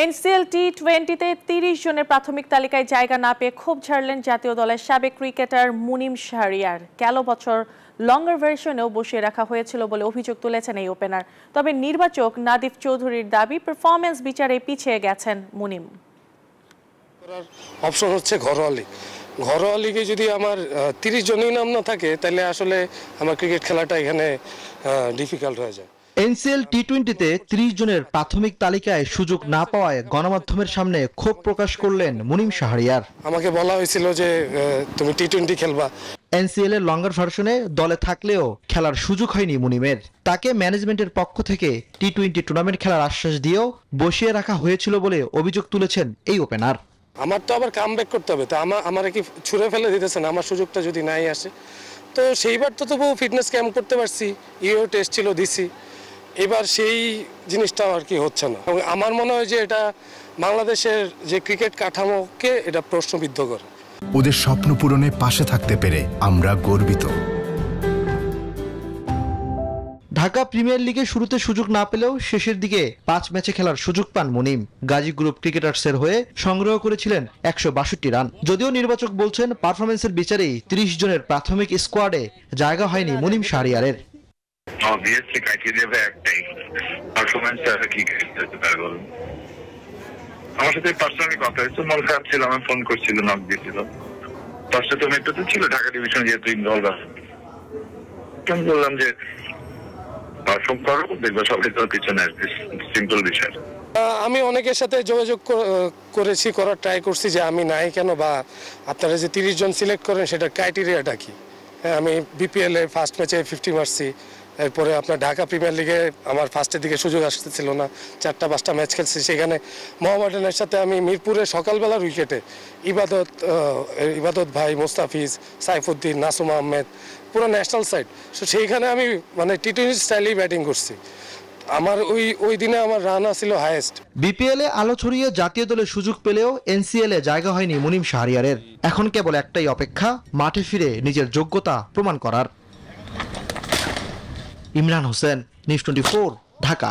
NCL টি-20-তে ৩০ জনের প্রাথমিক তালিকায় জায়গা না পেয়ে ক্ষোভ ঝাড়লেন জাতীয় দলের সাবেক ক্রিকেটার মুনিম শাহরিয়ার। গেল বছর লঙ্গার ভার্সনেও বসিয়ে রাখা হয়েছিল বলে অভিযোগ তুলেছেন এই ওপেনার। তবে নির্বাচক নাদিফ চৌধুরীর দাবি, পারফরম্যান্স বিচারে পিছিয়ে গেছেন মুনিম। অপশন হচ্ছে ঘরোয়া লিগে যদি আমার ৩০ জনই নাম না থাকে তাহলে আসলে আমার ক্রিকেট খেলাটা এখানে ডিফিকাল্ট হয়ে যায়। এনসিএল টি-20-তে ৩০ জনের প্রাথমিক তালিকায় সুযোগ না পাওয়ায় গণমাধ্যমের সামনে ক্ষোভ প্রকাশ করলেন মুনিম শাহরিয়ার। আমাকে বলা হয়েছিল যে তুমি টি-20 খেলবা। এনসিএল এর লঙ্গার ভার্সনে দলে থাকলেও খেলার সুযোগ হয়নি মুনিমের। তাকে ম্যানেজমেন্টের পক্ষ থেকে টি-20 টুর্নামেন্ট খেলার আশ্বাস দিয়েও বসিয়ে রাখা হয়েছিল বলে অভিযোগ তুলেছেন এই ওপেনার। আমার তো আবার কামব্যাক করতে হবে, তো আমার কি ছুঁড়ে ফেলে দিতেছেন আমার সুযোগটা যদি নাই আসে? তো সেইবার তো তবু ফিটনেস ক্যাম্প করতে পারছি, টেস্ট ছিল দিছি। এবার সেই জিনিসটা আর কি হচ্ছে না। আমার মনে হয় যে এটা বাংলাদেশের যে ক্রিকেট কাঠামোকে এটা প্রশ্নবিদ্ধ করে। ওদের স্বপ্ন পূরণে পাশে থাকতে পেরে আমরা গর্বিত। ঢাকা প্রিমিয়ার লিগে শুরুতে সুযোগ না পেলেও শেষের দিকে 5 ম্যাচে খেলার সুযোগ পান মুনিম। গাজী গ্রুপ ক্রিকেটার্সের হয়ে সংগ্রহ করেছিলেন 162 রান। যদিও নির্বাচক বলছেন পারফরম্যান্সের বিচারেই 30 জনের প্রাথমিক স্কোয়াডে জায়গা হয়নি মুনিম শাহরিয়ারের। অবভিয়াসলি ক্রাইটেরিয়া একটাই, পারফরম্যান্স আর কি করতে পারবো। আমার সাথে পার্সোনালি কথা হয়েছে, মন খারাপ ছিল, আমার ফোন করছিল, নক দিয়েছিল। ফার্স্টে তো মেট্রোতে ছিল, ঢাকা ডিভিশন যেহেতু ইনভলভ আছে, আমি বললাম যে পারফর্ম করো, দেখবো সবাই তোর পিছনে আসবে, সিম্পল বিষয়। আমি অনেকের সাথে যোগাযোগ করার ট্রাই করছি যে আমি নাই কেন, বা আপনারা যে 30 জন সিলেক্ট করেন সেটার ক্রাইটেরিয়াটা কি। হ্যাঁ, আমি বিপিএল এর ফার্স্ট ম্যাচে 50 মারছি। এরপরে আপনার ঢাকা প্রিমিয়ার লিগে আমার ফার্স্টের দিকে সুযোগ আসতেছিল না, 4-5টা ম্যাচ খেলছি। সেখানে মোহামেডানের সাথে আমি মিরপুরে সকালবেলার উইকেটে ইবাদত ভাই, মোস্তাফিজ, সাইফুদ্দিন, নাসুম আহমেদ, পুরো ন্যাশনাল সাইড। সেইখানে আমি মানে টি-20 স্টাইলেই ব্যাটিং করছি। আমার ওই দিনে আমার রান ছিল হাইয়েস্ট। বিপিএল এ আলো ছড়িয়ে জাতীয় দলে সুযোগ পেলেও এনসিএল এ জায়গা হয়নি মুনিম শাহরিয়ারের। এখন কেবল একটাই অপেক্ষা, মাঠে ফিরে নিজের যোগ্যতা প্রমাণ করার। ইমরান হোসেন, নিউজ 24, ঢাকা।